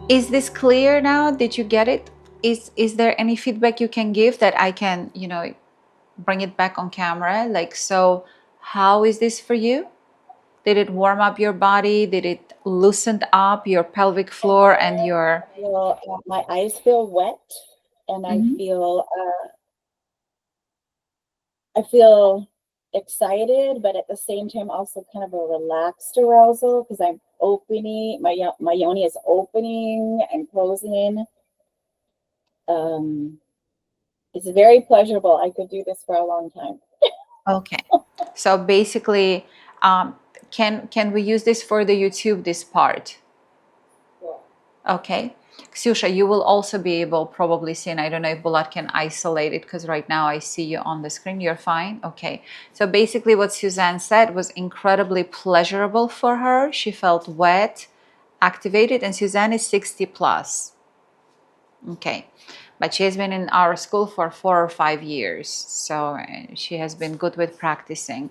Is this clear now? Did you get it? Is there any feedback you can give that I can, bring it back on camera? Like, so how is this for you? Did it warm up your body? Did it loosen up your pelvic floor and your... Well, my eyes feel wet, and Mhm. I feel excited, but at the same time also kind of a relaxed arousal because I'm opening my yoni is opening and closing. Um, it's very pleasurable. I could do this for a long time. Okay. So basically, um, can we use this for the YouTube, this part? Okay. Ksyusha, you will also be able probably see, and I don't know if Bulat can isolate it because right now I see you on the screen. You're fine? Okay. So basically what Suzanne said was incredibly pleasurable for her. She felt wet, activated, and Suzanne is 60 plus. Okay. But she has been in our school for 4 or 5 years. So she has been good with practicing.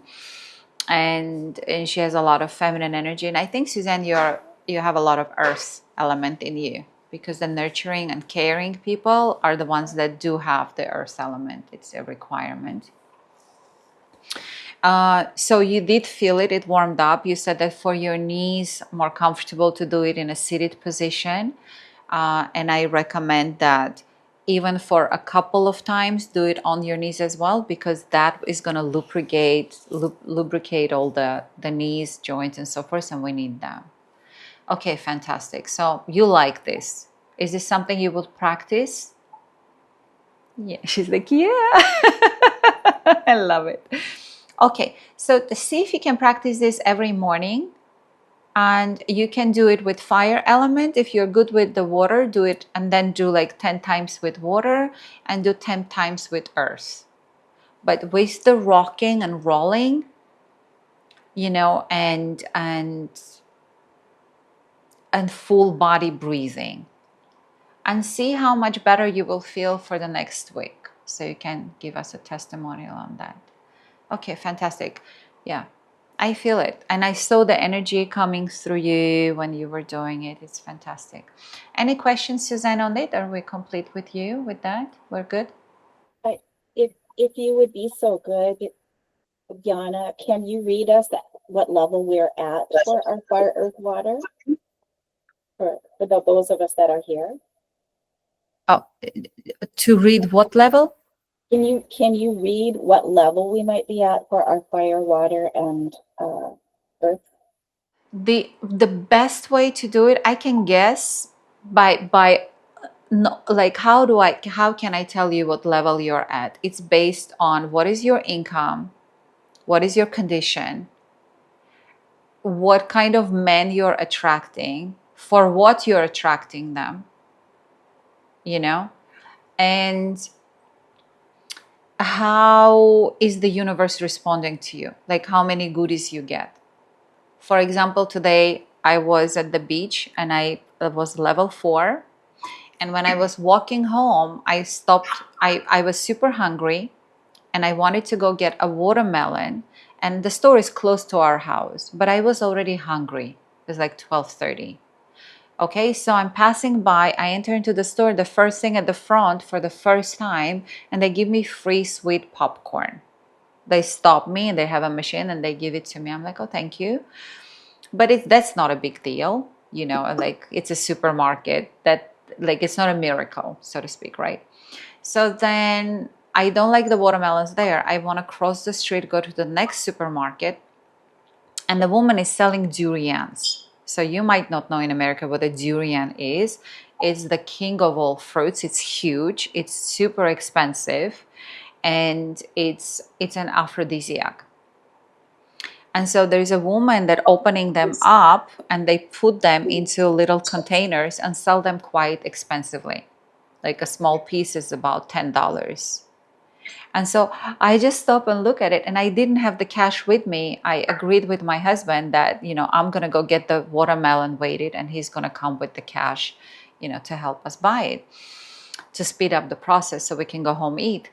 And she has a lot of feminine energy. And I think, Suzanne, you have a lot of earth element in you, because the nurturing and caring people are the ones that do have the earth element. It's a requirement. So you did feel it, it warmed up. You said that for your knees, more comfortable to do it in a seated position. And I recommend that even for a couple of times, do it on your knees as well, because that is going to lubricate all the knees, joints, and so forth, and we need them. Okay, fantastic. So you like this. Is this something you would practice? Yeah, she's like, yeah. I love it. Okay, so to see if you can practice this every morning, and you can do it with fire element. If you're good with the water, do it, and then do like 10 times with water and do 10 times with earth. But with the rocking and rolling, and full body breathing, and see how much better you will feel for the next week. So you can give us a testimonial on that. Okay, fantastic. Yeah, I feel it. And I saw the energy coming through you when you were doing it. It's fantastic. Any questions, Suzanne, on it? Are we complete with you with that? We're good? If you would be so good, Yana, can you read us what level we're at for our fire, earth, water? For those of us that are here. Oh, to read what level? Can you read what level we might be at for our fire, water, and earth? The best way to do it, I can guess by no, like how can I tell you what level you're at? It's based on what is your income, what is your condition, what kind of men you're attracting, for what you're attracting them, and how is the universe responding to you, like how many goodies you get. For example, today I was at the beach and I was level 4, and when I was walking home, I stopped. I was super hungry and I wanted to go get a watermelon, and the store is close to our house, but I was already hungry. It was like 12:30. Okay, so I'm passing by, I enter into the store, the first thing at the front for the first time, and they give me free sweet popcorn. They stop me and they have a machine and they give it to me. I'm like, oh, thank you. But that's not a big deal, like it's a supermarket, that like it's not a miracle, so to speak, right? So then I don't like the watermelons there. I want to cross the street, go to the next supermarket, and the woman is selling durians. So you might not know in America what a durian is. It's the king of all fruits. It's huge. It's super expensive, and it's an aphrodisiac. And so there's a woman that opening them up, and they put them into little containers and sell them quite expensively. Like a small piece is about $10. And so I just stop and look at it, and I didn't have the cash with me. I agreed with my husband that, I'm going to go get the watermelon weighted and he's going to come with the cash, to help us buy it, to speed up the process so we can go home eat.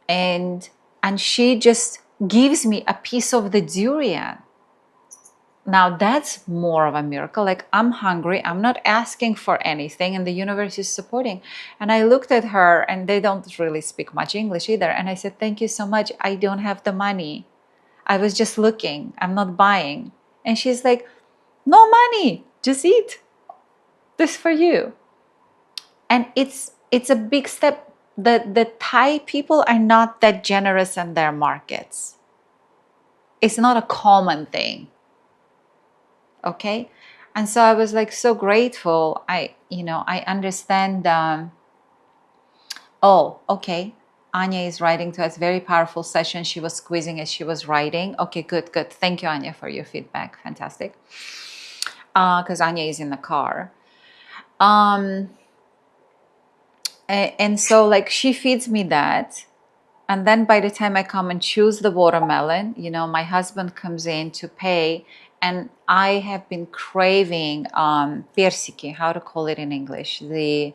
And she just gives me a piece of the durian. Now that's more of a miracle. Like, I'm hungry, I'm not asking for anything, and the universe is supporting. And I looked at her, and they don't really speak much English either. And I said, thank you so much. I don't have the money. I was just looking. I'm not buying. And she's like, no money, just eat. This for you. And it's a big step. The Thai people are not that generous in their markets. It's not a common thing. Okay. And so I was like so grateful. I understand. Oh, okay. Anya is writing to us. Very powerful session. She was squeezing as she was writing. Okay, good, good. Thank you, Anya, for your feedback. Fantastic. Because Anya is in the car. And so, like, she feeds me that. And then by the time I come and choose the watermelon, my husband comes in to pay. And I have been craving persiki, how to call it in English, the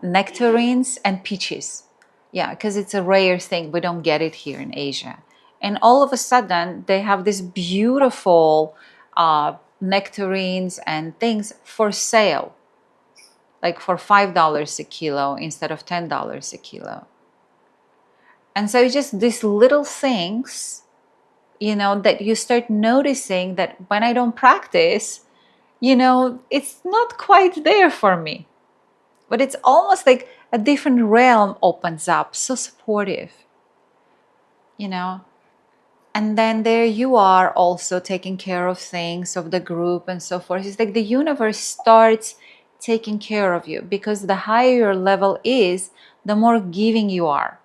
nectarines and peaches. Yeah, because it's a rare thing. We don't get it here in Asia. And all of a sudden, they have this beautiful nectarines and things for sale, like for $5 a kilo instead of $10 a kilo. And so it's just these little things, that you start noticing that when I don't practice, it's not quite there for me. But it's almost like a different realm opens up, so supportive, And then there you are also taking care of things, of the group and so forth. It's like the universe starts taking care of you, because the higher your level is, the more giving you are.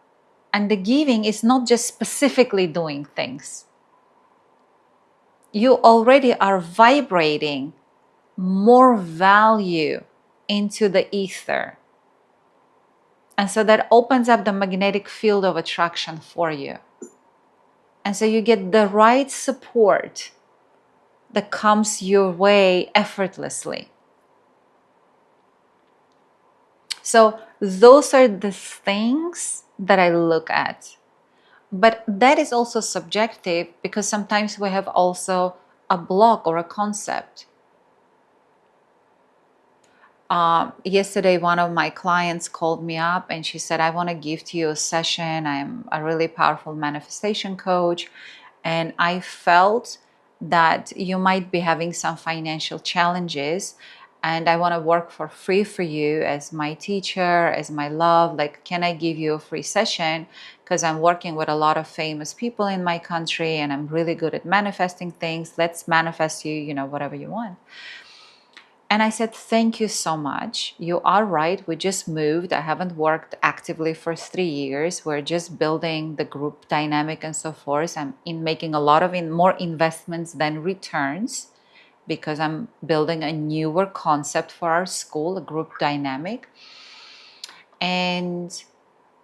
And the giving is not just specifically doing things. You already are vibrating more value into the ether. And so that opens up the magnetic field of attraction for you. And so you get the right support that comes your way effortlessly. So those are the things that I look at. But that is also subjective, because sometimes we have also a block or a concept. Yesterday, one of my clients called me up and she said, I want to gift you a session. I'm a really powerful manifestation coach. And I felt that you might be having some financial challenges. And I want to work for free for you as my teacher, as my love. Like, can I give you a free session? Because I'm working with a lot of famous people in my country and I'm really good at manifesting things. Let's manifest you, whatever you want. And I said, thank you so much. You are right. We just moved. I haven't worked actively for 3 years. We're just building the group dynamic and so forth. I'm making a lot of more investments than returns, because I'm building a newer concept for our school, a group dynamic. And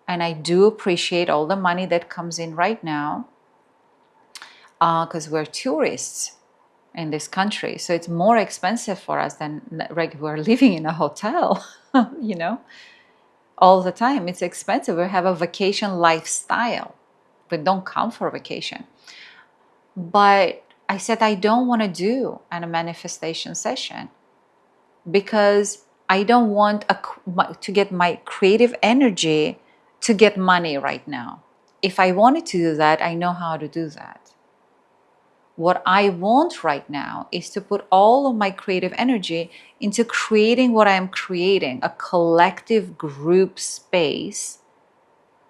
I do appreciate all the money that comes in right now, because we're tourists in this country, so it's more expensive for us than we're living in a hotel. All the time it's expensive. We have a vacation lifestyle. We don't come for vacation. But I said, I don't want to do a manifestation session, because I don't want to get my creative energy to get money right now. If I wanted to do that, I know how to do that. What I want right now is to put all of my creative energy into creating what I'm creating, a collective group space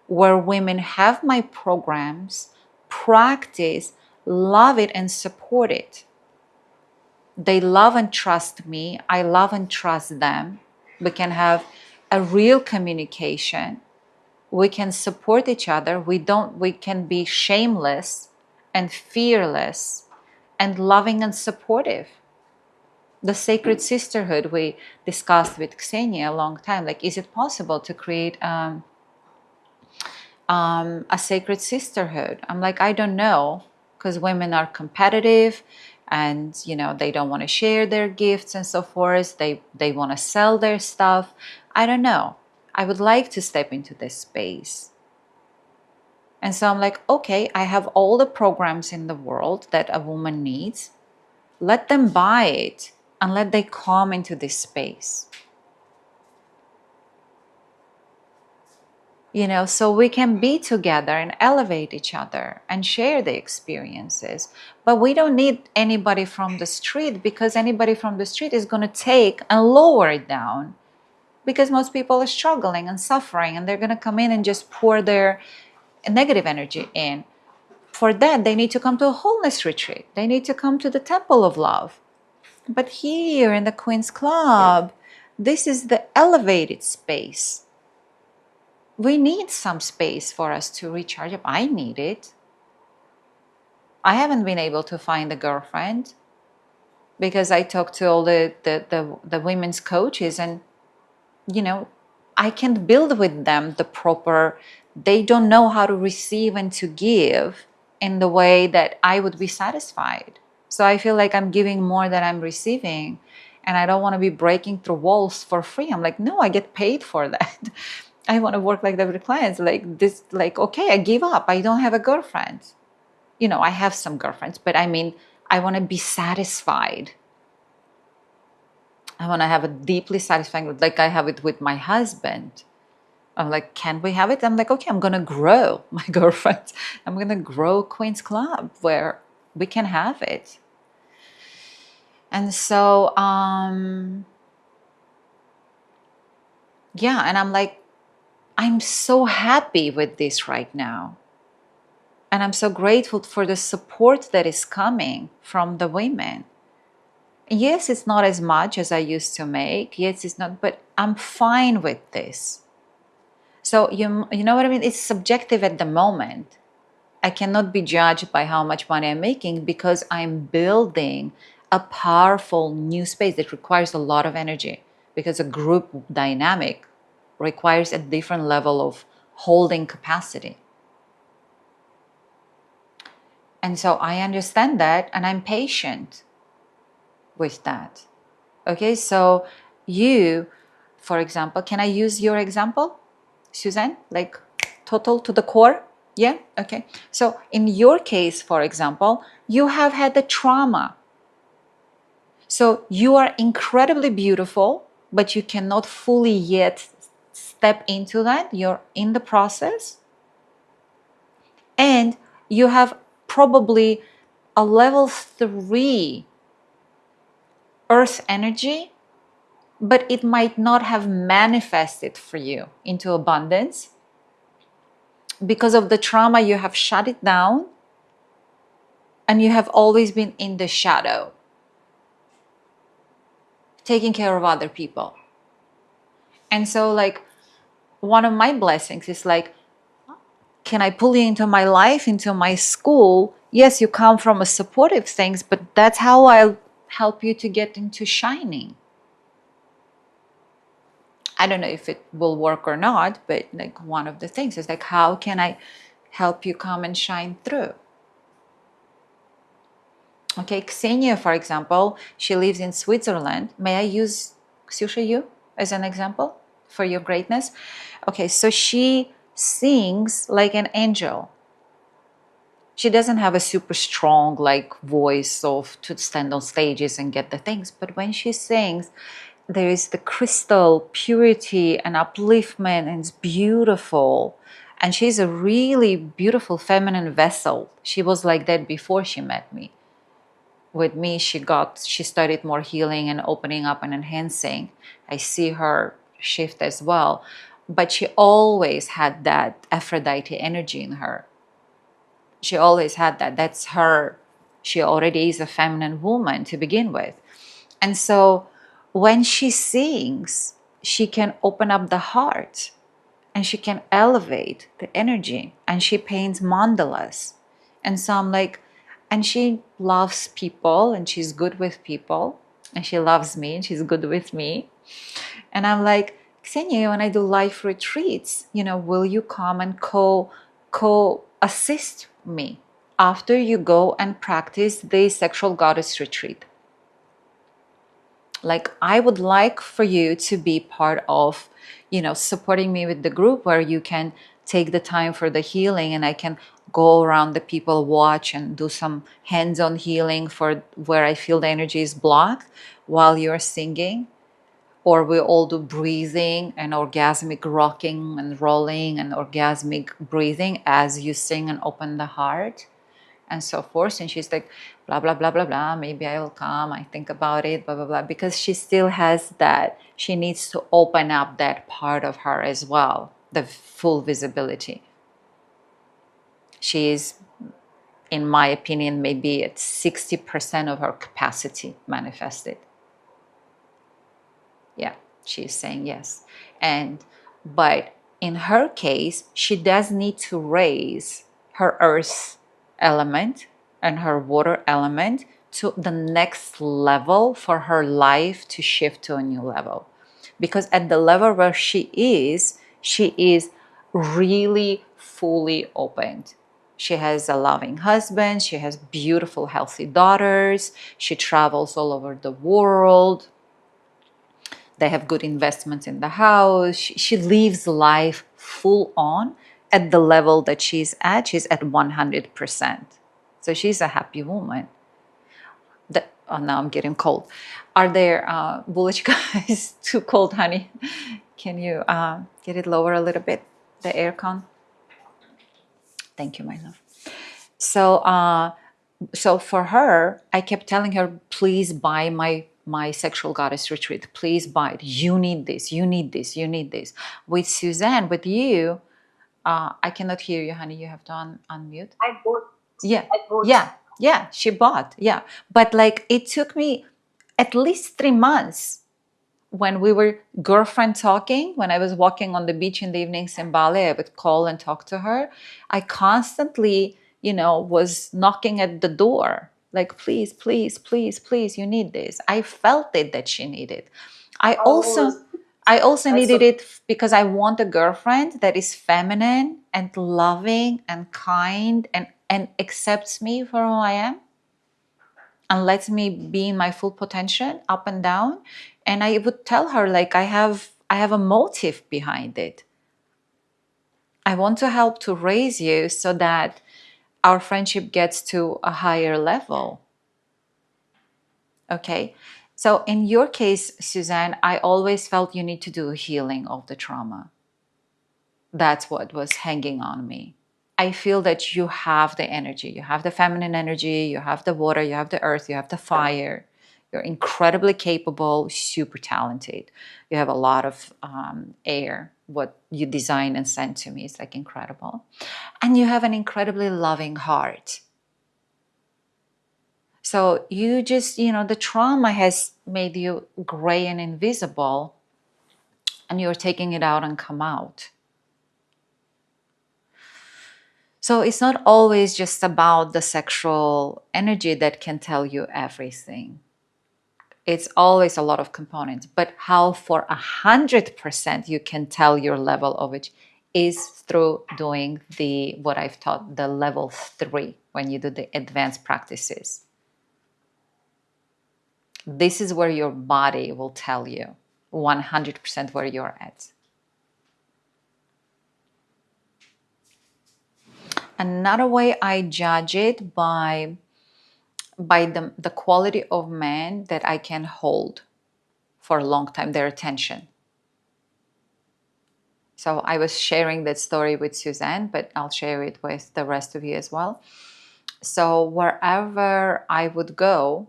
where women have my programs, practice, love it, and support it. They love and trust me. I love and trust them. We can have a real communication. We can support each other. We can be shameless and fearless and loving and supportive. The sacred sisterhood we discussed with Xenia a long time. Like, is it possible to create a sacred sisterhood? I'm like, I don't know, because women are competitive, and they don't want to share their gifts and so forth. They want to sell their stuff. I don't know. I would like to step into this space. And so I'm like, okay, I have all the programs in the world that a woman needs. Let them buy it and let they come into this space. You know, so we can be together and elevate each other and share the experiences. But we don't need anybody from the street, because anybody from the street is going to take and lower it down, because most people are struggling and suffering, and they're going to come in and just pour their negative energy in. For that, they need to come to a wholeness retreat. They need to come to the temple of love. But here in the Queen's Club, this is the elevated space. We need some space for us to recharge up. I need it. I haven't been able to find a girlfriend, because I talked to all the women's coaches, and you know, I can't build with them the proper, they don't know how to receive and to give in the way that I would be satisfied. So I feel like I'm giving more than I'm receiving, and I don't want to be breaking through walls for free. I'm like, no, I get paid for that. I want to work like that with clients. Like this, like, okay, I give up. I don't have a girlfriend. You know, I have some girlfriends, but I mean, I want to be satisfied. I want to have a deeply satisfying, like I have it with my husband. I'm like, can we have it? I'm like, okay, I'm going to grow my girlfriend. I'm going to grow Queen's Club where we can have it. And so, yeah, and I'm like, I'm so happy with this right now. And I'm so grateful for the support that is coming from the women. Yes, it's not as much as I used to make. Yes, it's not, but I'm fine with this. So you know what I mean? It's subjective at the moment. I cannot be judged by how much money I'm making, because I'm building a powerful new space that requires a lot of energy, because a group dynamic requires a different level of holding capacity. And so I understand that, and I'm patient with that. Okay, so you, for example, can I use your example, Suzanne? Like total to the core? Yeah, okay. So in your case, for example, you have had the trauma. So you are incredibly beautiful, but you cannot fully yet step into that. You're in the process. And you have probably a level 3 earth energy, but it might not have manifested for you into abundance. Because of the trauma, you have shut it down, and you have always been in the shadow, taking care of other people. And so, like, one of my blessings is like, can I pull you into my life, into my school? Yes, you come from a supportive things, but that's how I'll help you to get into shining. I don't know if it will work or not, but like one of the things is like, how can I help you come and shine through? Okay, Xenia, for example, she lives in Switzerland. May I use Xusha, you as an example for your greatness? Okay, so she sings like an angel. She doesn't have a super strong like voice of to stand on stages and get the things, but when she sings, there is the crystal purity and upliftment, and it's beautiful. And she's a really beautiful feminine vessel. She was like that before she met me. With me, she started more healing and opening up and enhancing. I see her shift as well, but she always had that Aphrodite energy in her. She always had that. That's her. She already is a feminine woman to begin with. And so when she sings, she can open up the heart, and she can elevate the energy, and she paints mandalas. And so I'm like, and she loves people, and she's good with people, and she loves me, and she's good with me. And I'm like, Xenia, when I do life retreats, will you come and co assist me after you go and practice the sexual goddess retreat? Like, I would like for you to be part of, supporting me with the group where you can take the time for the healing, and I can go around the people, watch, and do some hands-on healing for where I feel the energy is blocked while you're singing. Or we all do breathing and orgasmic rocking and rolling and orgasmic breathing as you sing and open the heart and so forth. And she's like, blah, blah, blah, blah, blah. Maybe I will come. I think about it, blah, blah, blah. Because she still has that. She needs to open up that part of her as well, the full visibility. She is, in my opinion, maybe at 60% of her capacity manifested. Yeah, she's saying yes. But in her case, she does need to raise her earth element and her water element to the next level for her life to shift to a new level. Because at the level where she is really fully opened. She has a loving husband, she has beautiful, healthy daughters, she travels all over the world. They have good investments in the house. She lives life full on at the level that she's at. She's at 100%. So she's a happy woman. Oh, now I'm getting cold. Are there, Bullish guys, too cold, honey? Can you get it lower a little bit, the aircon? Thank you, my love. So for her, I kept telling her, please buy my sexual goddess retreat. Please buy it. You need this. You need this. You need this. With Suzanne, with you, I cannot hear you, honey. You have to unmute. I bought. Yeah. I bought. Yeah. She bought. Yeah. But like it took me at least 3 months when we were girlfriend talking, when I was walking on the beach in the evenings in Bali, I would call and talk to her. I constantly, was knocking at the door, like, please, please, please, please, you need this. I felt it that she needed. I also needed it because I want a girlfriend that is feminine and loving and kind and accepts me for who I am and lets me be in my full potential up and down. And I would tell her, like, I have a motive behind it. I want to help to raise you so that our friendship gets to a higher level. Okay. So in your case, Suzanne, I always felt you need to do a healing of the trauma. That's what was hanging on me. I feel that you have the energy. You have the feminine energy, you have the water, you have the earth, you have the fire. You're incredibly capable, super talented. You have a lot of air. What you design and send to me is like incredible. And you have an incredibly loving heart. So you just, the trauma has made you gray and invisible, and you're taking it out and come out. So it's not always just about the sexual energy that can tell you everything. It's always a lot of components, but how for 100% you can tell your level of it is through doing what I've taught, the level 3, when you do the advanced practices. This is where your body will tell you 100% where you're at. Another way I judge it by the quality of men that I can hold for a long time, their attention. So I was sharing that story with Suzanne, but I'll share it with the rest of you as well. So wherever I would go,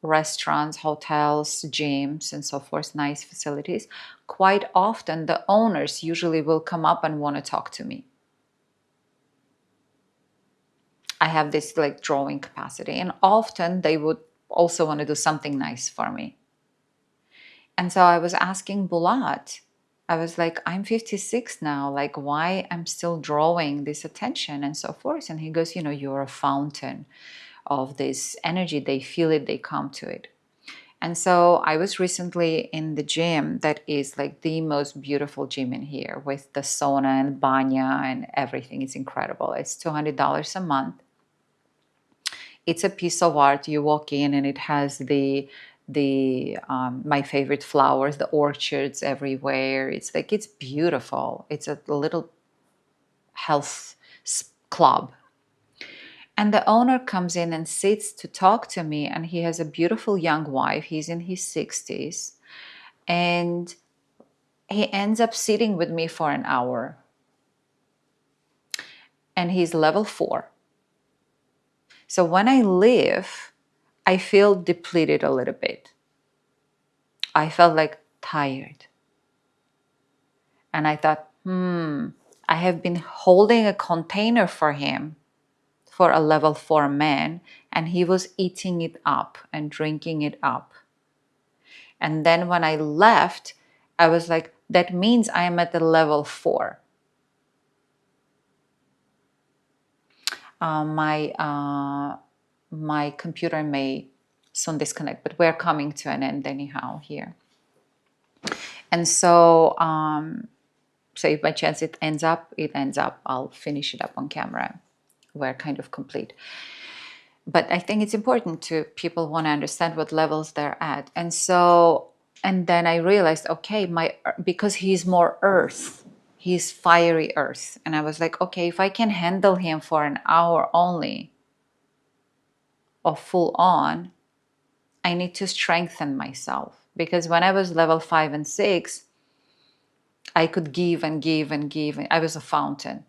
restaurants, hotels, gyms, and so forth, nice facilities, quite often the owners usually will come up and want to talk to me. I have this like drawing capacity, and often they would also want to do something nice for me. And so I was asking Bulat, I was like, I'm 56 now, like why I'm still drawing this attention and so forth. And he goes, you're a fountain of this energy. They feel it, they come to it. And so I was recently in the gym that is like the most beautiful gym in here with the sauna and banya and everything. It's incredible. It's $200 a month. It's a piece of art. You walk in and it has my favorite flowers, the orchards everywhere. It's beautiful. It's a little health club. And the owner comes in and sits to talk to me, and he has a beautiful young wife. He's in his 60s. And he ends up sitting with me for an hour. And he's level 4. So when I leave, I feel depleted a little bit. I felt like tired. And I thought, I have been holding a container for him, for a level 4 man, and he was eating it up and drinking it up. And then when I left, I was like, that means I am at the level 4. My computer may soon disconnect, but we're coming to an end anyhow here. And so, so if by chance it ends up, I'll finish it up on camera. We're kind of complete. But I think it's important to people want to understand what levels they're at. And so, and then I realized, okay, because he's more earth, he's fiery earth. And I was like, okay, if I can handle him for an hour only or full on, I need to strengthen myself. Because when I was level 5 and 6, I could give and give and give. I was a fountain.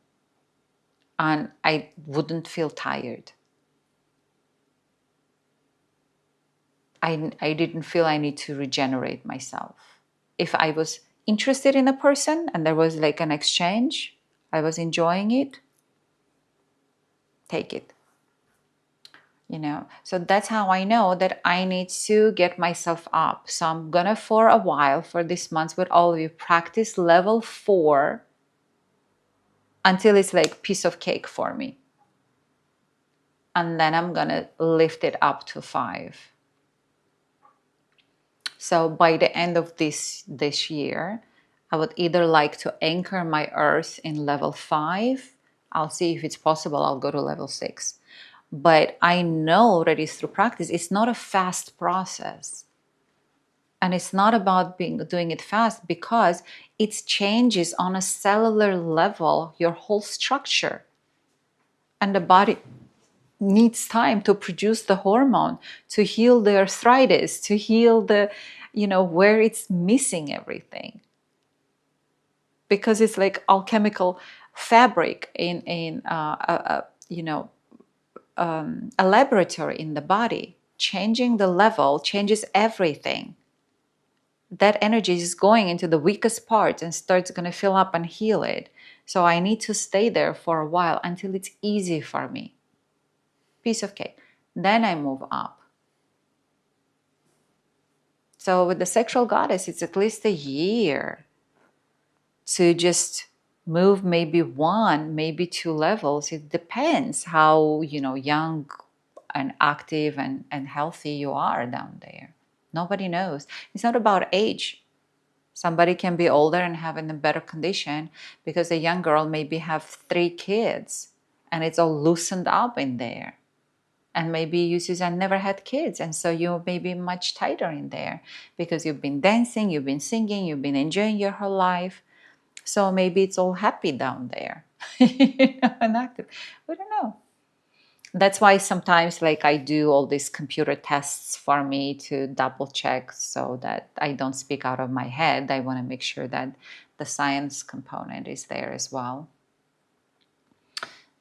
And I wouldn't feel tired. I didn't feel I need to regenerate myself. If I was interested in a person and there was like an exchange, I was enjoying it, take it. You know, so that's how I know that I need to get myself up. So I'm gonna, for a while, for this month with all of you, practice level 4 until it's like piece of cake for me. And then I'm gonna lift it up to 5. So by the end of this year, I would either like to anchor my earth in level 5. I'll see if it's possible. I'll go to level 6. But I know already through practice, it's not a fast process. And it's not about doing it fast, because it changes on a cellular level your whole structure. And the body needs time to produce the hormone, to heal the arthritis, to heal the, where it's missing everything. Because it's like alchemical fabric in a laboratory in the body. Changing the level changes everything. That energy is going into the weakest part and starts going to fill up and heal it. So I need to stay there for a while until it's easy for me. Piece of cake. Then I move up. So with the sexual goddess, it's at least a year to just move maybe 1, maybe 2 levels. It depends how, young and active and healthy you are down there. Nobody knows. It's not about age. Somebody can be older and have in a better condition, because a young girl maybe have 3 kids and it's all loosened up in there. And maybe you, Suzanne, never had kids, and so you may be much tighter in there because you've been dancing, you've been singing, you've been enjoying your whole life. So maybe it's all happy down there, and active. We don't know. That's why sometimes, like, I do all these computer tests for me to double check so that I don't speak out of my head. I want to make sure that the science component is there as well.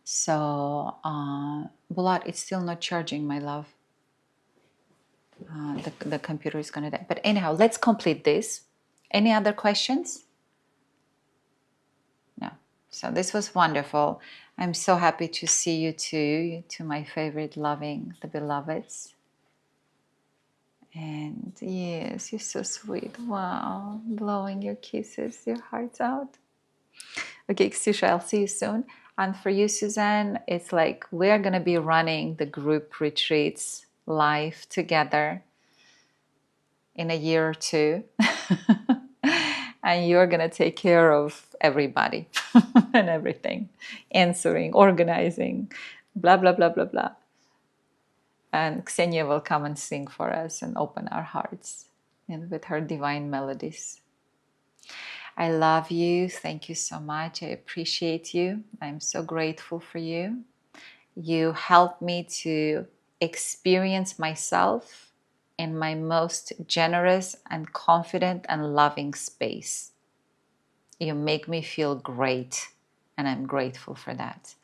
So, Bulat, it's still not charging, my love. The computer is going to die. But anyhow, let's complete this. Any other questions? No. So this was wonderful. I'm so happy to see you too, to my favorite loving, the beloveds. And yes, you're so sweet. Wow. Blowing your kisses, your hearts out. Okay, Ksusha, I'll see you soon. And for you, Suzanne, it's like we're going to be running the group retreats live together in a year or 2. And you're going to take care of everybody and everything, answering, organizing, blah, blah, blah, blah, blah. And Ksenia will come and sing for us and open our hearts and with her divine melodies. I love you. Thank you so much. I appreciate you. I'm so grateful for you. You help me to experience myself in my most generous and confident and loving space. You make me feel great, and I'm grateful for that.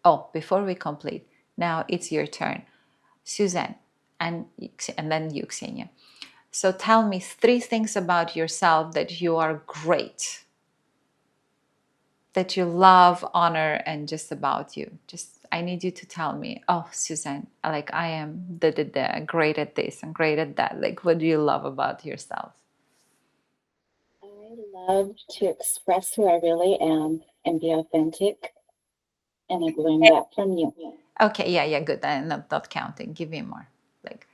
Oh, before we complete, now it's your turn, Suzanne, and then you, Xenia. So tell me 3 things about yourself that you are great, that you love, honor, and just about you. Just I need you to tell me, oh, Suzanne, like I am great at this and great at that. Like, what do you love about yourself? I love to express who I really am and be authentic. And I've learned that from you. Okay, yeah, good. I'm not counting. Give me more. Like,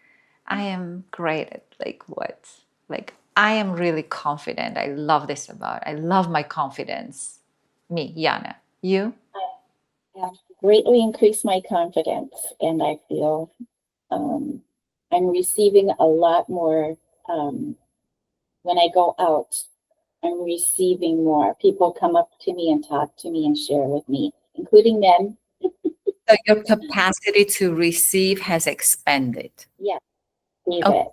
I am great at like what? Like, I am really confident. I love this about. I love my confidence. Me, Yana. You? I have greatly increased my confidence, and I feel I'm receiving a lot more when I go out. I'm receiving more. People come up to me and talk to me and share with me, including men. So your capacity to receive has expanded. Yes, leave Okay. it.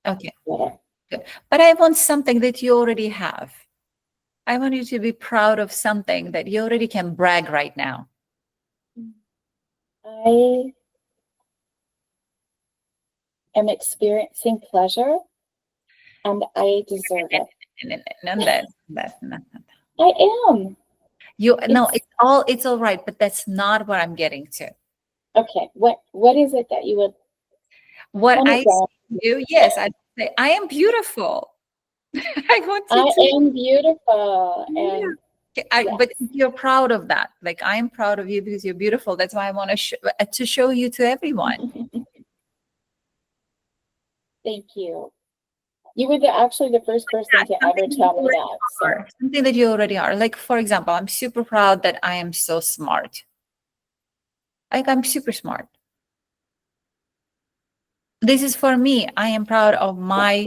Okay. Yeah. Good. But I want something that you already have. I want you to be proud of something that you already can brag right now. I am experiencing pleasure, and I deserve it. And that. I am. You no, It's it's all right, but that's not what I'm getting to. okay. What is it that you would What tone it I down? do, yes, I say I am beautiful. I want you I to. am beautiful, Yeah. and But yes, you're proud of that. Like I am proud of you because you're beautiful. That's why I want to show you to everyone. thank you. You were actually the first person to ever Something that tell you me already that. So are. Something that you already are. Like for example, I'm super proud that I am so smart. Like I'm super smart. This is for me. I am proud of my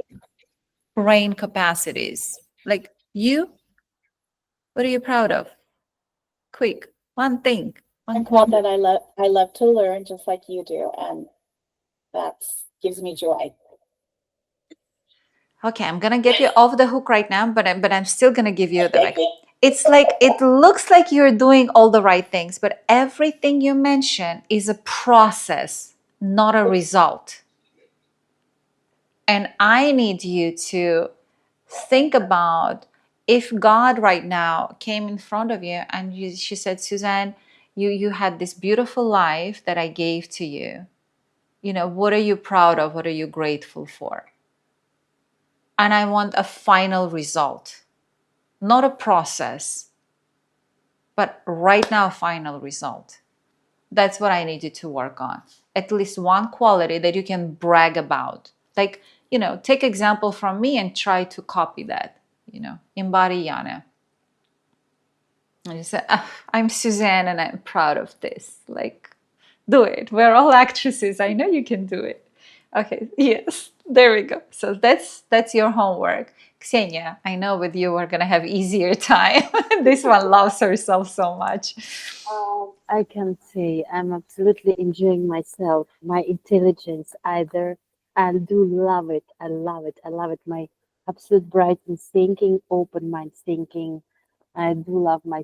brain capacities. Like you, what are you proud of? Quick, one thing, one I'm proud quality. that I love to learn just like you do, and that gives me joy. Okay, I'm gonna get you off the hook right now, but I'm still gonna give you the like. It's like it looks like you're doing all the right things, but everything you mention is a process, not a result. And I need you to think about if God right now came in front of you and she said, Suzanne, you had this beautiful life that I gave to you. You know, what are you proud of? What are you grateful for? And I want a final result, not a process, but right now, final result. That's what I need you to work on. At least one quality that you can brag about. Like, you know, take example from me and try to copy that, you know, embody Yana. And you say, "Ah, I'm Suzanne and I'm proud of this. Like, do it. We're all actresses. I know you can do it. Okay, yes, there we go. So that's your homework. Ksenia, I know with you we're gonna have easier time. This one loves herself so much. I can say I'm absolutely enjoying myself, my intelligence either. I do love it. I love it. I love it. My absolute bright and thinking, open mind thinking. I do love my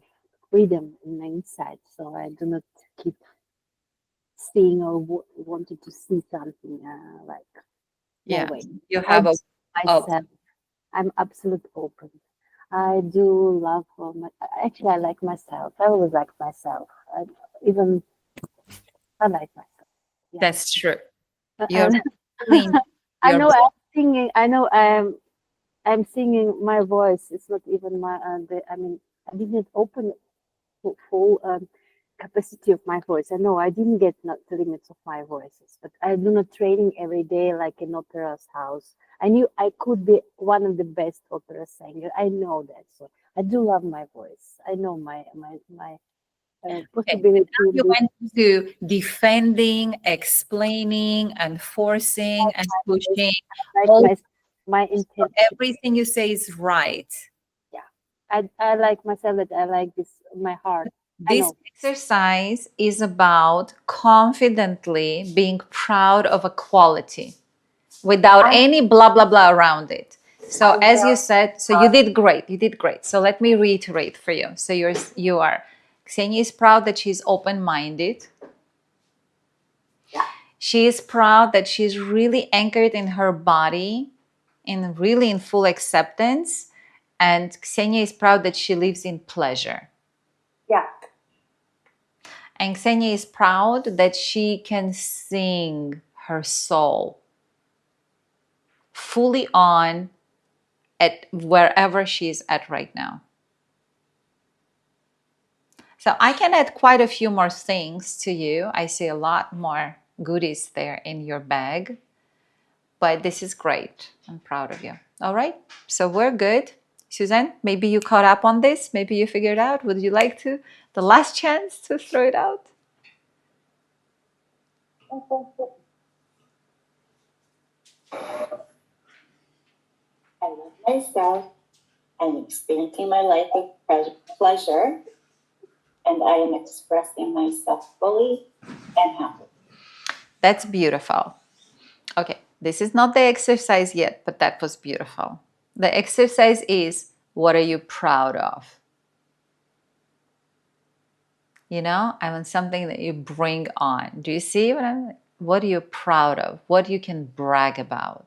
freedom in my inside. So I do not keep seeing or wanting to see something like no Yeah, way. you I have do a oh, myself. I'm absolute open. I do love my. Actually, I like myself. I always like myself. Even I like myself. Yeah. that's true. You're And doing I your know I'm singing. I know I'm singing. My voice. It's not even my. I mean, I didn't open full capacity of my voice. I know I didn't get not the limits of my voices, but I do not training every day like in opera's house. I knew I could be one of the best opera singer. I know that. So I do love my voice. I know my okay. possibility in You this. went to defending, explaining, and forcing and pushing. Like All my intention. everything you say is right. Yeah, I like myself that I like this, my heart. I This know. exercise is about confidently being proud of a quality without any blah, blah, blah around it. So as you said, so you did great. You did great. So let me reiterate for you. So you are, Ksenia is proud that she's open-minded. She is proud that she's really anchored in her body, really in full acceptance. And Ksenia is proud that she lives in pleasure. Yeah. And Ksenia is proud that she can sing her soul fully on at wherever she is at right now. So I can add quite a few more things to you. I see a lot more goodies there in your bag. But this is great. I'm proud of you. All right. So we're good. Suzanne, maybe you caught up on this. Maybe you figured out. Would you like to? The last chance to throw it out? I love myself. I'm experiencing my life with pleasure, and I am expressing myself fully and happy. That's beautiful. Okay, this is not the exercise yet, but that was beautiful. The exercise is, what are you proud of? You know, I want something that you bring on. Do you see what are you proud of? What you can brag about?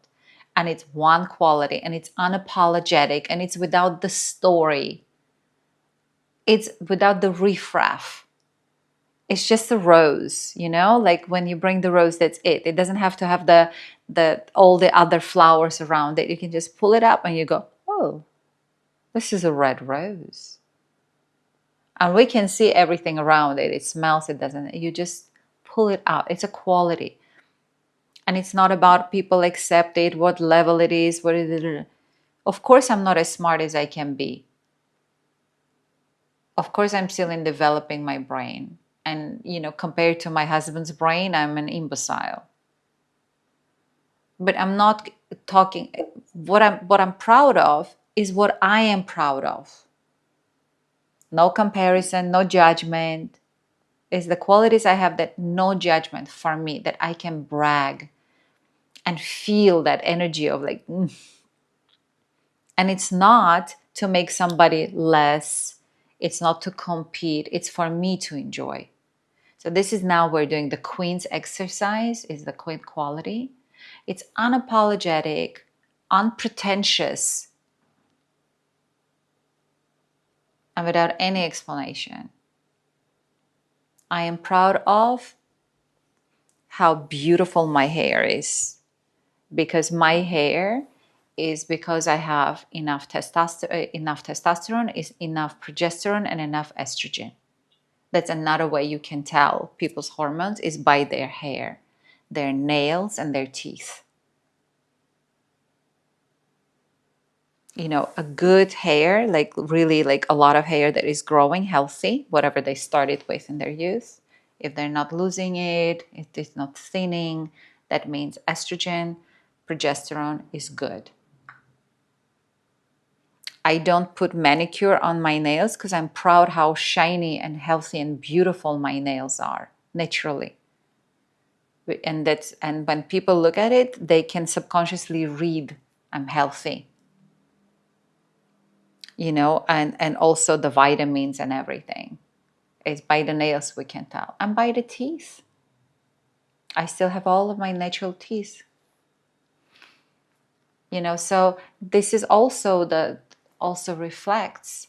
And it's one quality, and it's unapologetic, and it's without the story. It's without the riffraff. It's just a rose, you know, like when you bring the rose, that's it. It doesn't have to have the all the other flowers around it. You can just pull it up and you go, oh, this is a red rose. And we can see everything around it. It smells, it doesn't. You just pull it out. It's a quality. And it's not about people accept it, what level it is, what is it. Of course, I'm not as smart as I can be. Of course, I'm still in developing my brain. And, you know, compared to my husband's brain, I'm an imbecile. But I'm not talking, what I'm proud of is what I am proud of. No comparison, no judgment. It's the qualities I have, that no judgment for me, that I can brag and feel that energy of like, And it's not to make somebody less. It's not to compete. It's for me to enjoy. So this is now we're doing the Queen's exercise, is the Queen quality. It's unapologetic, unpretentious, and without any explanation. I am proud of how beautiful my hair is, because my hair is because I have enough testosterone, is enough progesterone, and enough estrogen. That's another way you can tell people's hormones, is by their hair, their nails, and their teeth. You know, a good hair, like really like a lot of hair that is growing healthy, whatever they started with in their youth. If they're not losing it, if it's not thinning, that means estrogen, progesterone is good. I don't put manicure on my nails because I'm proud how shiny and healthy and beautiful my nails are naturally. And when people look at it, they can subconsciously read I'm healthy. You know, and also the vitamins and everything. It's by the nails we can tell. And by the teeth. I still have all of my natural teeth. You know, so this is also reflects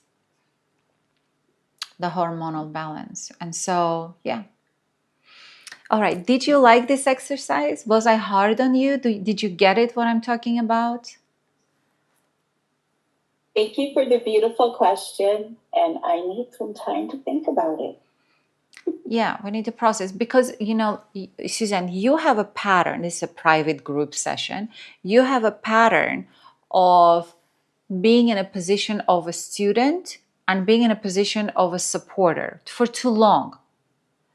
the hormonal balance. And so, yeah. All right. Did you like this exercise? Was I hard on you? Did you get it, what I'm talking about? Thank you for the beautiful question, and I need some time to think about it. Yeah, we need to process, because, you know, Suzanne, you have a pattern. This is a private group session. You have a pattern of being in a position of a student and being in a position of a supporter for too long.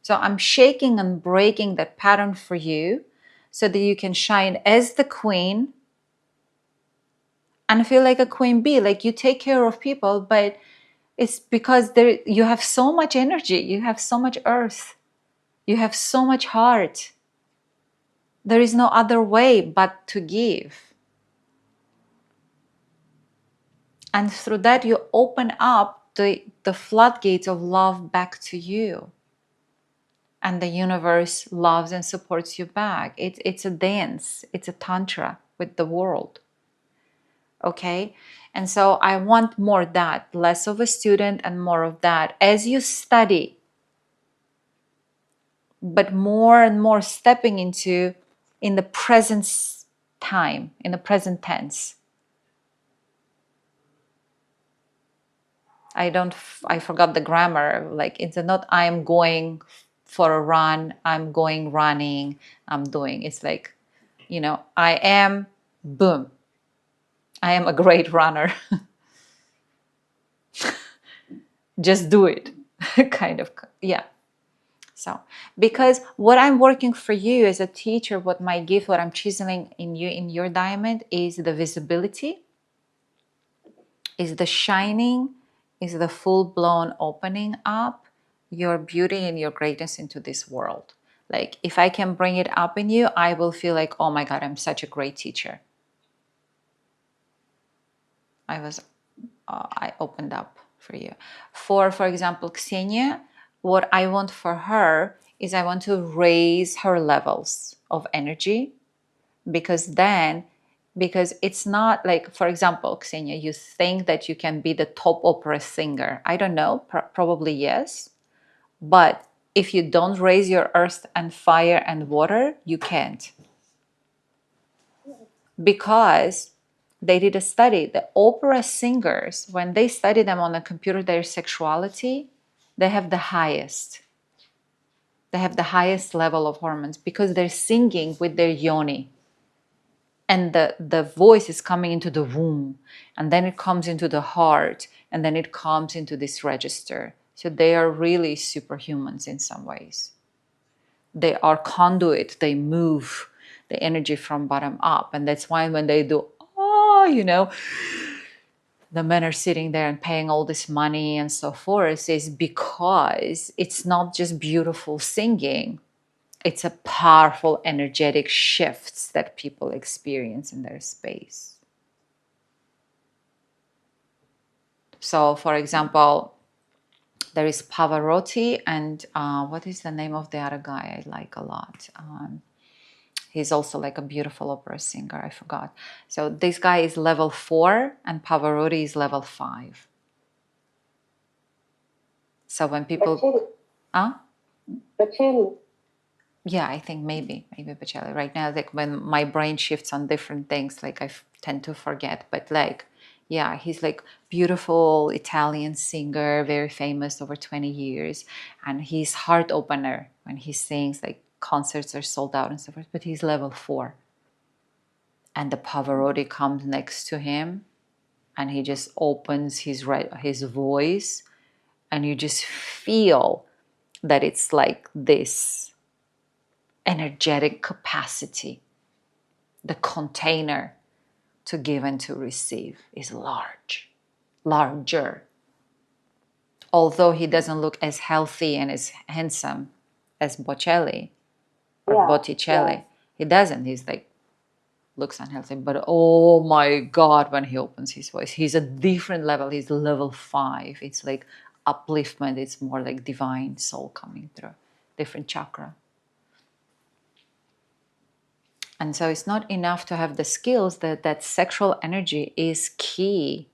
So I'm shaking and breaking that pattern for you so that you can shine as the queen and feel like a queen bee. Like you take care of people, but it's because you have so much energy, you have so much earth, you have so much heart. There is no other way but to give. And through that, you open up the floodgates of love back to you. And the universe loves and supports you back. It's a dance, it's a tantra with the world. Okay? And so I want more of that, less of a student and more of that. As you study, but more and more stepping into in the present time, in the present tense. I forgot the grammar. Like it's not I'm going for a run, I'm going running, I'm doing. It's like, I am, boom. I am a great runner. Just do it. Kind of, yeah. So, because what I'm working for you as a teacher, what my gift, what I'm chiseling in you, in your diamond, is the visibility, is the shining, is the full-blown opening up your beauty and your greatness into this world. Like if I can bring it up in you, I will feel like, oh my God, I'm such a great teacher. I opened up for you. For example, Ksenia, what I want for her is I want to raise her levels of energy, because it's not like, for example, Ksenia, you think that you can be the top opera singer. I don't know, probably yes. But if you don't raise your earth and fire and water, you can't. Because they did a study. The opera singers, when they study them on the computer, their sexuality, they have the highest. They have the highest level of hormones because they're singing with their yoni. And the voice is coming into the womb, and then it comes into the heart, and then it comes into this register. So they are really superhumans in some ways. They are conduit. They move the energy from bottom up. And that's why when they do, the men are sitting there and paying all this money and so forth, is because it's not just beautiful singing. It's a powerful energetic shifts that people experience in their space. So, for example, there is Pavarotti, and what is the name of the other guy I like a lot? He's also like a beautiful opera singer. I forgot. So this guy is level 4 and Pavarotti is level 5. So when people... Huh? Bocelli. Yeah, I think maybe Bocelli. Right now, like when my brain shifts on different things, like I tend to forget. But like, yeah, he's like beautiful Italian singer, very famous over 20 years. And he's heart opener when he sings, like concerts are sold out and so forth, but he's level 4. And the Pavarotti comes next to him and he just opens his voice, and you just feel that it's like this energetic capacity. The container to give and to receive is larger. Although he doesn't look as healthy and as handsome as Botticelli or Botticelli. He doesn't. He's like, looks unhealthy. But oh my God, when he opens his voice, he's a different level. He's level 5. It's like upliftment. It's more like divine soul coming through. Different chakra. And so it's not enough to have the skills. That sexual energy is key.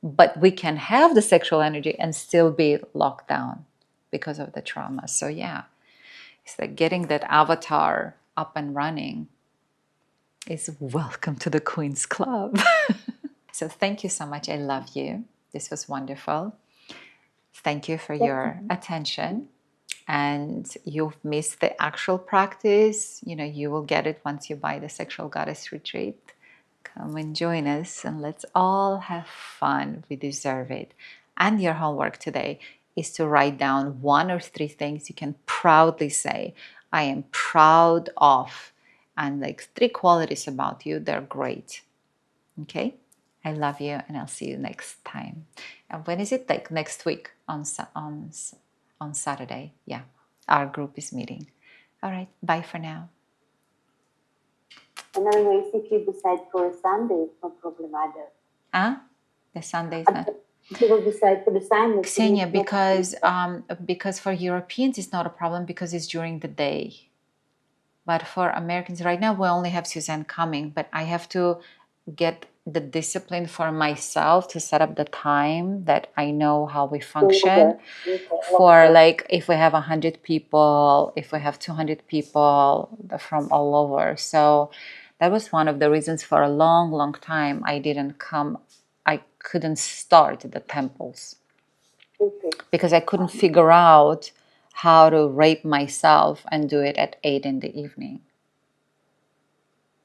But we can have the sexual energy and still be locked down because of the trauma. So yeah, it's like getting that avatar up and running is welcome to the Queen's Club. So thank you so much. I love you. This was wonderful. Thank you for your attention. And you've missed the actual practice. You will get it once you buy the Sexual Goddess Retreat. Come and join us and let's all have fun. We deserve it. And your homework today is to write down 1 or 3 things you can proudly say, I am proud of. And like 3 qualities about you, they're great. Okay? I love you, and I'll see you next time. And when is it? Like next week on Saturday. Yeah, our group is meeting. All right, bye for now. And otherwise, if you decide for Sunday, no problem either. The Sunday is not. You will decide for the Sunday. Ksenia, because for Europeans it's not a problem because it's during the day. But for Americans right now, we only have Suzanne coming, but I have to get the discipline for myself to set up the time that I know how we function. For like if we have 100 people, if we have 200 people from all over. So that was one of the reasons for a long time I couldn't start the temples. Because I couldn't figure out how to rape myself and do it at 8 in the evening.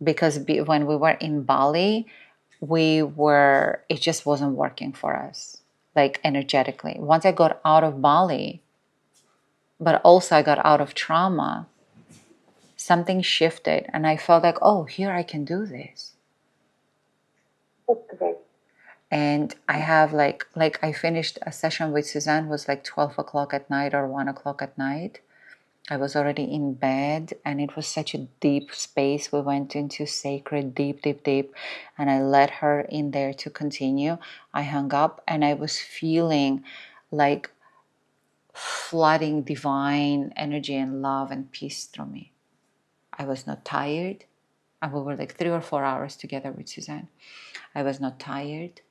Because when we were in Bali, it just wasn't working for us, like energetically. Once I got out of Bali, but also I got out of trauma, something shifted and I felt like, oh, here I can do this. Okay. And I have like I finished a session with Suzanne, was like 12 o'clock at night or 1 o'clock at night. I was already in bed and it was such a deep space. We went into sacred, deep. And I let her in there to continue. I hung up and I was feeling like flooding divine energy and love and peace through me. I was not tired. And we were like 3 or 4 hours together with Suzanne. I was not tired.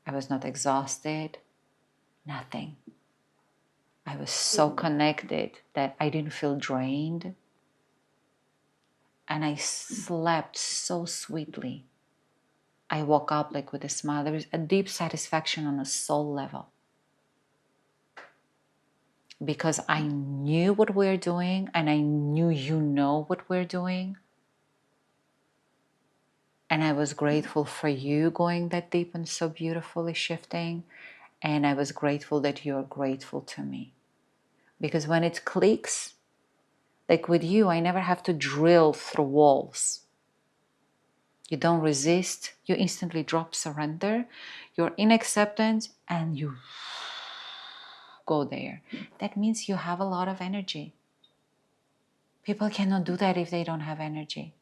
I was not exhausted. Nothing. I was so connected that I didn't feel drained. And I slept so sweetly. I woke up like with a smile. There was a deep satisfaction on a soul level. Because I knew what we're doing and I knew you know what we're doing. And I was grateful for you going that deep and so beautifully shifting. And I was grateful that you're grateful to me. Because when it clicks, like with you, I never have to drill through walls. You don't resist, you instantly drop surrender, you're in acceptance and you go there. That means you have a lot of energy. People cannot do that if they don't have energy.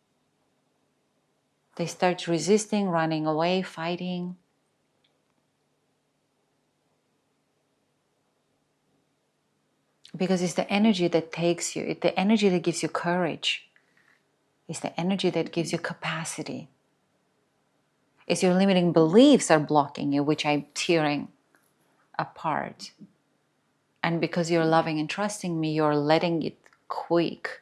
They start resisting, running away, fighting. Because it's the energy that takes you, it's the energy that gives you courage. It's the energy that gives you capacity. It's your limiting beliefs are blocking you, which I'm tearing apart. And because you're loving and trusting me, you're letting it quick.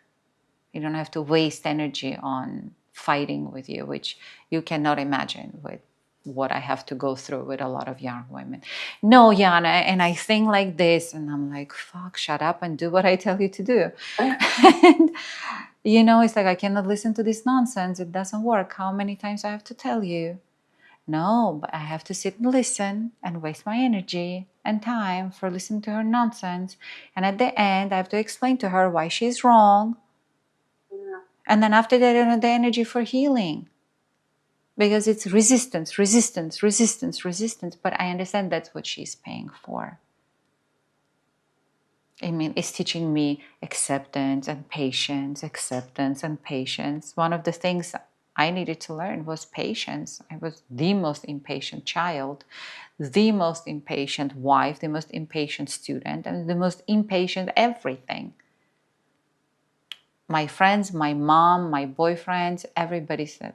You don't have to waste energy on fighting with you, which you cannot imagine with what I have to go through with a lot of young women. No, Yana, and I think like this, and I'm like, fuck, shut up and do what I tell you to do. And, it's like, I cannot listen to this nonsense. It doesn't work. How many times I have to tell you? No, but I have to sit and listen and waste my energy and time for listening to her nonsense. And at the end, I have to explain to her why she's wrong. Yeah. And then after that, I don't have the energy for healing. Because it's resistance. But I understand that's what she's paying for. I mean, it's teaching me acceptance and patience. One of the things I needed to learn was patience. I was the most impatient child, the most impatient wife, the most impatient student, and the most impatient everything. My friends, my mom, my boyfriends, everybody said,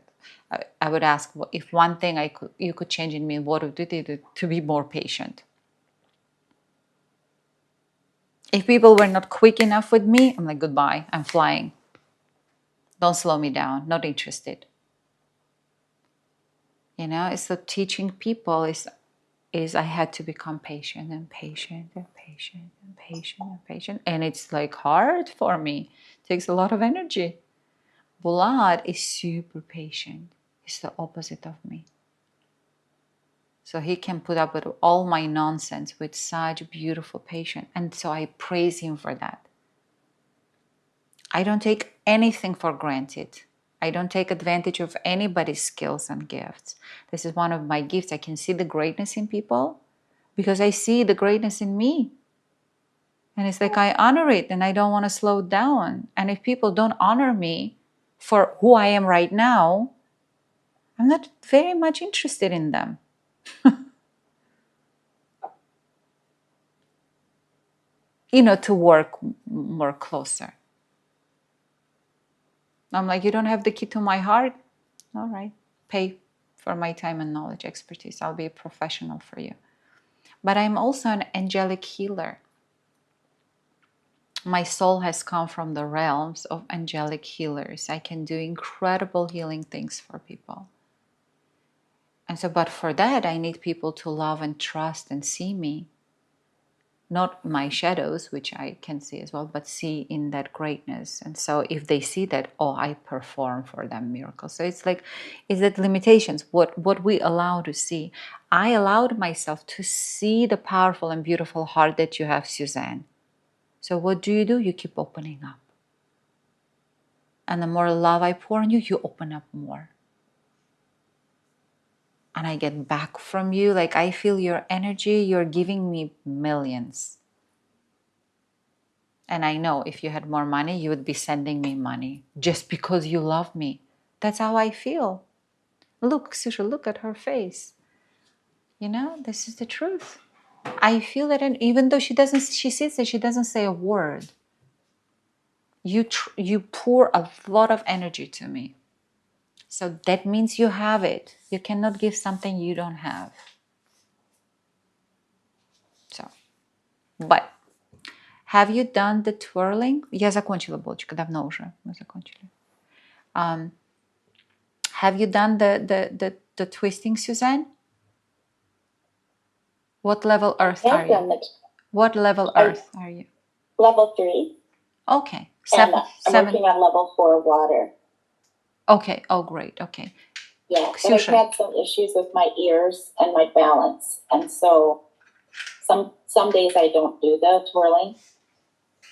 I would ask, if one thing you could change in me, what would it be? To be more patient. If people were not quick enough with me, I'm like, goodbye, I'm flying. Don't slow me down, not interested. So teaching people is I had to become patient. And it's like hard for me. It takes a lot of energy. Vlad is super patient. He's the opposite of me. So he can put up with all my nonsense with such beautiful patience. And so I praise him for that. I don't take anything for granted. I don't take advantage of anybody's skills and gifts. This is one of my gifts. I can see the greatness in people because I see the greatness in me. And it's like I honor it and I don't want to slow down. And if people don't honor me for who I am right now, I'm not very much interested in them. To work more closer. I'm like, you don't have the key to my heart? All right, pay for my time and knowledge, expertise. I'll be a professional for you. But I'm also an angelic healer. My soul has come from the realms of angelic healers. I can do incredible healing things for people. And so, but for that, I need people to love and trust and see me. Not my shadows, which I can see as well, but see in that greatness. And so if they see that, oh, I perform for them miracles. So it's like, is it limitations? What we allow to see. I allowed myself to see the powerful and beautiful heart that you have, Suzanne. So what do? You keep opening up. And the more love I pour on you, you open up more. And I get back from you, like I feel your energy, you're giving me millions. And I know if you had more money, you would be sending me money just because you love me. That's how I feel. Look, Susha, look at her face. This is the truth. I feel it, and even though she sits there, she doesn't say a word. You pour a lot of energy to me. So that means you have it. You cannot give something you don't have. So, but have you done the twirling? Я закончила, Болочка, давно уже мы закончили. Have you done the twisting, Suzanne? What level Earth are you? What level Earth are you? Level 3. Okay. I'm working on level 4 water. Okay. Oh, great. Okay. Yeah, but I've had some issues with my ears and my balance. And so some days I don't do the twirling.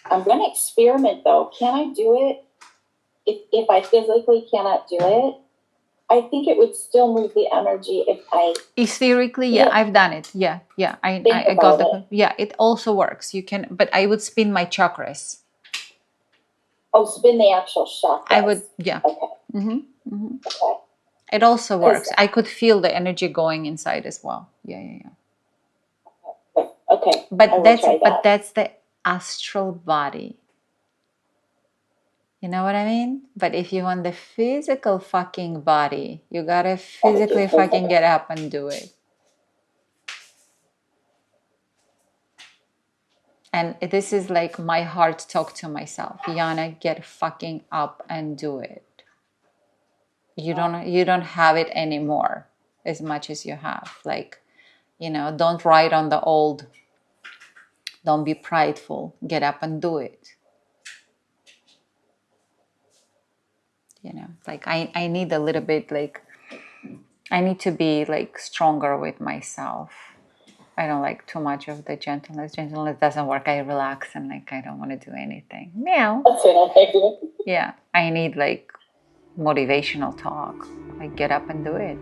I'm going to experiment, though. Can I do it? If I physically cannot do it, I think it would still move the energy if I... Etherically, yeah, I've done it. Yeah. I got the... Yeah, it also works. You can... But I would spin my chakras. Oh, spin the actual chakras. I would, yeah. Okay. Okay. It also works. I could feel the energy going inside as well. Yeah. Okay. But that's the astral body. You know what I mean? But if you want the physical fucking body, you gotta physically fucking get up and do it. And this is like my heart talk to myself. Yana, get fucking up and do it. You don't have it anymore as much as you have. Like, don't ride on the old. Don't be prideful. Get up and do it. Like I need a little bit, like, I need to be like stronger with myself. I don't like too much of the gentleness. Gentleness doesn't work. I relax and like I don't want to do anything. Meow. Yeah, I need like motivational talk. Like get up and do it.